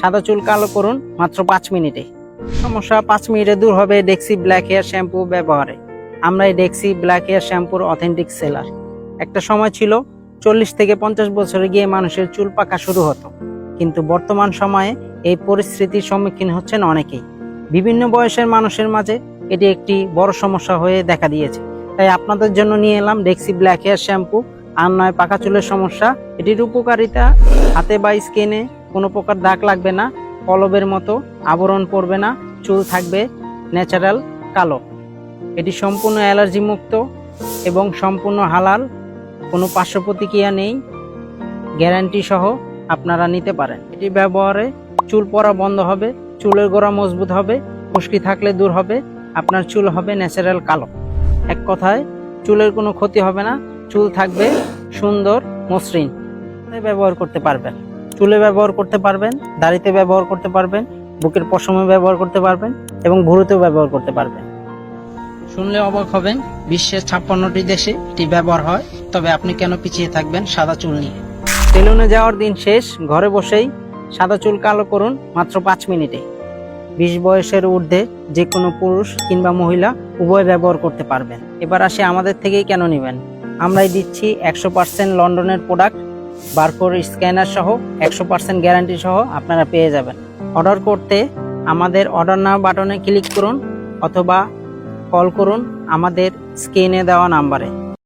সাদা চুল কালো করুন মাত্র 5 মিনিটে। সমস্যা 5 মিনিটে দূর হবে ডেক্সি ব্ল্যাক হেয়ার শ্যাম্পু ব্যবহারে। আমরা এই ডেক্সি ব্ল্যাক হেয়ার শ্যাম্পুর অথেন্টিক সেলার। একটা সময় ছিল 40 থেকে 50 বছরে গিয়ে মানুষের চুল পাকা শুরু হতো, কিন্তু বর্তমান সময়ে এই পরিস্থিতির সম্মুখীন হচ্ছেন অনেকেই। বিভিন্ন বয়সের মানুষের মাঝে এটি একটি বড় সমস্যা হয়ে দেখা দিয়েছে। তাই আপনাদের জন্য নিয়ে এলাম ডেক্সি ব্ল্যাক হেয়ার শ্যাম্পু। আর নয় পাকা চুলের সমস্যা। এটির উপকারিতা, হাতে বা স্কিনে কোনো প্রকার দাগ লাগবে না, কলবের মতো আবরণ পড়বে না, চুল থাকবে ন্যাচারাল কালো। এটি সম্পূর্ণ অ্যালার্জি মুক্ত এবং সম্পূর্ণ হালাল, কোনো পার্শ্ব প্রতিক্রিয়া নেই, গ্যারান্টি সহ আপনারা নিতে পারেন। এটি ব্যবহারে চুল পড়া বন্ধ হবে, চুলের গোড়া মজবুত হবে, খুশকি থাকলে দূর হবে, আপনার চুল হবে ন্যাচারাল কালো। এক কথায় চুলের কোনো ক্ষতি হবে না, চুল থাকবে সুন্দর মসৃণ। ব্যবহার করতে পারবেন, চুলে ব্যবহার করতে পারবেন, দাড়িতে ব্যবহার করতে পারবেন, বুকের পশমে ব্যবহার করতে পারবেন এবং ভুরুতেও ব্যবহার করতে পারবেন। শুনলে অবাক হবেন, বিশ্বের 56টি দেশে এটি ব্যবহার হয়। তবে আপনি কেন পিছিয়ে থাকবেন সাদা চুল নিয়ে? সেলুনে যাওয়ার দিন শেষ, ঘরে বসেই সাদা চুল কালো করুন মাত্র 5 মিনিটে। 20 বয়সের ঊর্ধ্বে যে কোনো পুরুষ কিংবা মহিলা উভয় ব্যবহার করতে পারবেন। এবার আসে আমাদের থেকেই কেন নেবেন। আমরাই দিচ্ছি 100% লন্ডনের প্রোডাক্ট, বারকোড স্ক্যানার সহ 100% গ্যারান্টি সহ আপনারা পেয়ে যাবেন। অর্ডার করতে আমাদের অর্ডার নাও বাটনে ক্লিক করুন অথবা কল করুন আমাদের স্ক্রিনে দেওয়া নাম্বারে।